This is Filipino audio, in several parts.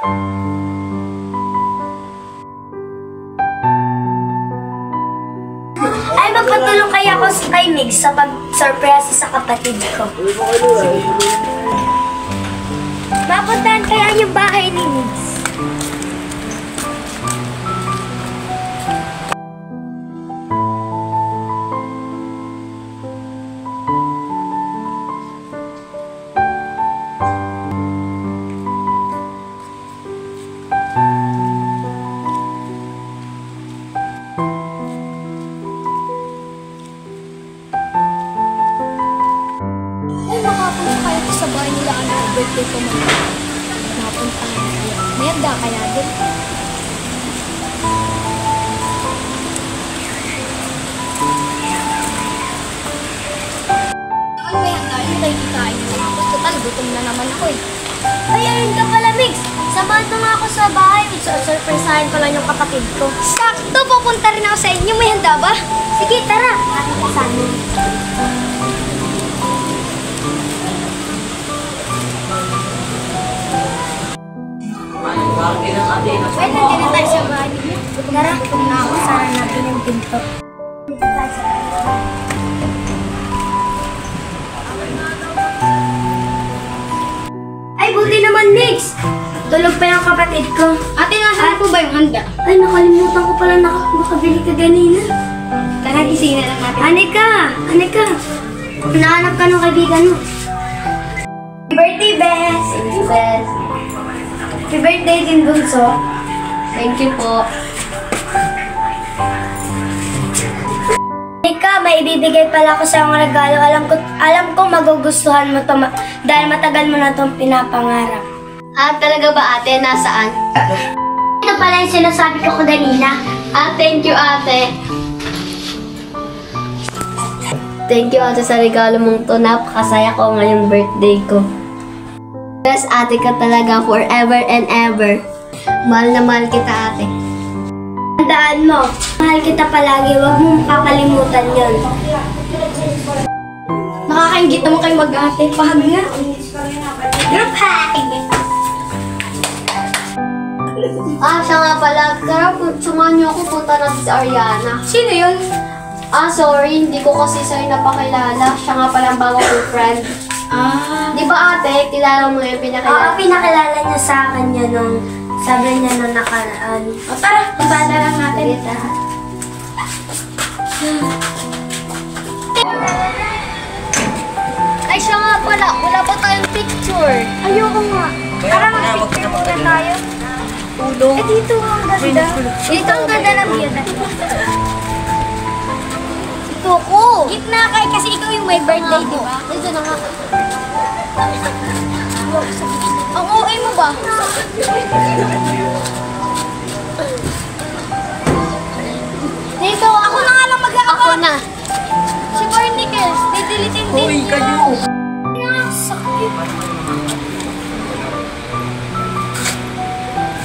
Ay, magpatulong kaya ako kay Migs sa pag-surpresa sa kapatid ko. Mapuntahan kaya yung bahay ni Migs. Makapunta kaya ko sa bahay nila ang birthday ko mga napunta kaya. Merda kaya din. Ano may handa? Yung kayo kikain mo na. Total, gutom na naman ako eh. Ay, ayun ka pala, Migs. Samahan mo nga ako sa bahay. Surpresahin ko lang yung kapatid ko. Sakto, pupunta rin ako sa inyo. May handa ba? Sige, tara. Akin ka sa amin. Pwede din tayo sa bahay. Tara, na ako. Sara natin yung pinto. Ay, buti naman, Migs. Tulog pa yung kapatid ko. Ate, nasaan po ba yung handa? Ay, nakalimutan ko pala makabili ka ganina. Tara, gising na lang natin. Anika! Anika! Nahanap ka ng kaibigan mo. Happy birthday, Bes! Thank you, Bes. Happy birthday din, Bunso. Thank you po. Anika, may ibibigay pala ako sa iyong regalo. Alam ko magugustuhan mo to dahil matagal mo na itong pinapangarap. Ah, talaga ba ate? Nasaan? Ito pala yung sinasabi ko kanina. Ah, thank you ate. Thank you ate sa regalo mong to. Napakasaya ko ngayong birthday ko. Best ate ka talaga forever and ever. Mahal na mahal kita ate. Tandaan mo, mahal kita palagi. Huwag mong kakalimutan yon. Nakakaingit naman kayo mag-ate. Pahag nga. Group hug! Ah, siya nga pala. Tara, sumahan niyo ako. Punta natin sa Ariana. Sino yun? Ah, sorry. Hindi ko kasi sa'yo napakilala. Siya nga pala ang bago kong friend. Ah. Di ba ate, kilala mo yung Oo, pinakilala? pinakilala niya sa akin yan nung sabi niya nung nakaraan. O tara, puntahan na lang natin. Ay, siya nga pala. Wala pa tayong picture. Ayoko nga. Tara, mag-picture muna tayo. Tulong. Eh, dito ang ganda. Dito ang ganda ng view. Ito ko. Gitna kay kasi ikaw yung may birthday, di ba? Dito na nga. Ang OA mo ba? Dito, ako na nga lang mag-aakot. Ako na. Si Barnicles, didilitin din Hoy, niya. kayo! Sakit.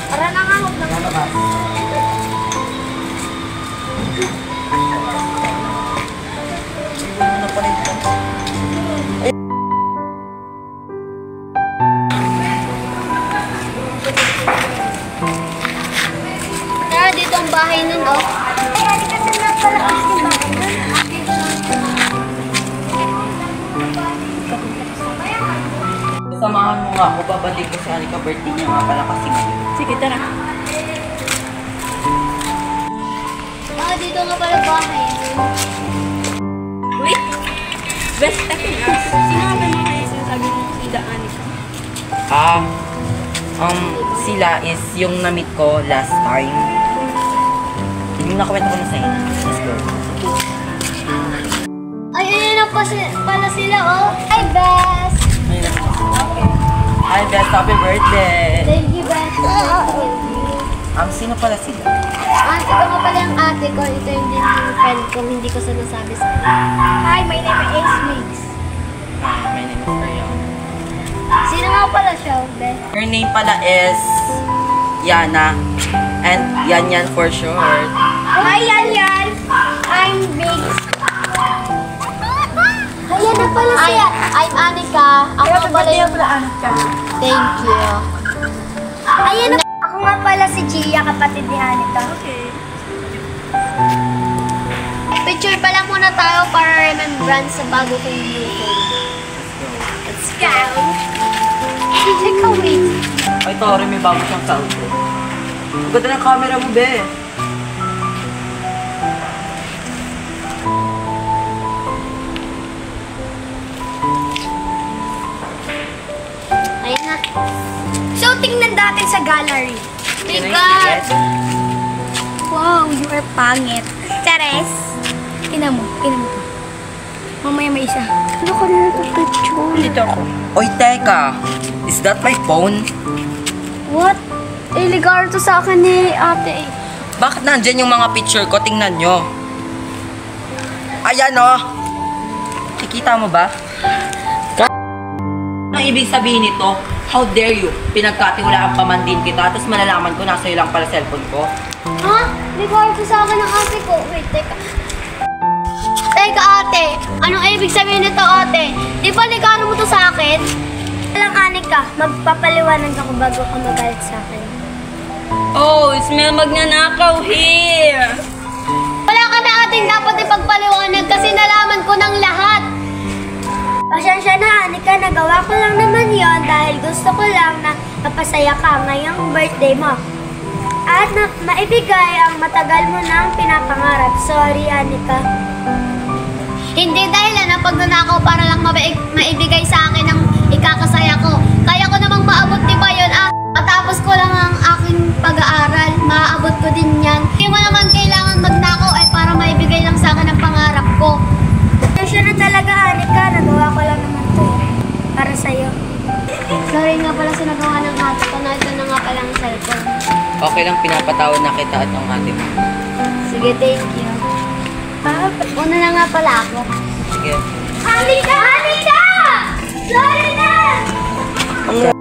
Para na nga, huwag na nga. Tara, dito ang bahay nun, oh. Ay, halika sa mga palabas ni Bakit. Samahan mo nga ako, babalik ko si Anika, birthday niya nga pala kasi ngayon. Sige, tara. Ah, dito nga pala bahay. Wait! Best akin us. Sino nga ba mga kayo sinasabi mo si Anika? Sila is yung na-meet ko last time. Yung nakwento ko na sa inyo. Let's go. Ay, ayun na pala sila, oh. Hi, Bes! Hi, Best. Happy birthday! Thank you, Bes. Sino pala sila? Ah, ito nga pala yung ate ko. Ito yung din yung friend ko. Hindi ko sinasabi sa kanya. Hi, my name is Ace Migs. My name is Marion. Sino nga pala siya, Bes? Her name pala is Yana. And Yan for short. Hi, Yan. I'm Migs. Ayan na pala siya. I'm Anika. Ako pala yung... Anika. Thank you. Ayan na. Ako nga pala si Gia, kapatid ni Anika. Okay. Picture pala muna tayo para remembrance sa bago kong beauty. Let's go! Teka, wait. Ay, Tori, may bago siyang sound ko. Ang ganda ng camera mo, be. Ayun na. So, tingnan natin sa gallery. Can I God! see it? Wow, you are pangit. Chares. Ina mo to. Mamaya may isa. Ano ko na ito picture? Dito ako. Oy, teka. Is that my phone? What? Iligar to sa akin ni ate. Bakit nandyan yung mga picture ko? Tingnan nyo. Ayan, oh. Kikita mo ba? Ang ibig sabihin nito, how dare you? Pinagkatiwalaan pa man din kita, tapos malalaman ko nasa iyo lang pala cellphone ko. Ha? Ligar to sa akin ng ate ko. Wait, teka. Teka ate, anong ibig sabihin nito ate? Di ba ligar mo to sa akin? Alang Anika, magpapaliwanag ako bago ka magalit sa akin. Oh, smell magnanakaw here. Wala ka na ating dapat ipagpaliwanag kasi nalaman ko ng lahat. Pasensya na, Anika. Nagawa ko lang naman yon dahil gusto ko lang na mapasaya ka ngayong birthday mo. At na maibigay ang matagal mo nang pinapangarap. Sorry, Anika. Hindi dahilan ng pagnanakaw para lang maibigay sa akin ang ikakasaya ko. Kaya ko namang maabot, di ba yun? Matapos ko lang ang aking pag-aaral, maaabot ko din yan. Hindi mo naman kailangan magnakaw para maibigay lang sa akin ang pangarap ko. Pasensya na talaga, Anika. Nagawa ko lang naman to para sa'yo. Sorry nga pala sa nagawa ng ate ko na ito na nga pala ang cellphone. Okay lang, pinapatawad na kita at ang ate mo. Sige, thank you. Una na nga pala ako. Sige. Anika! Anika! Sorry na!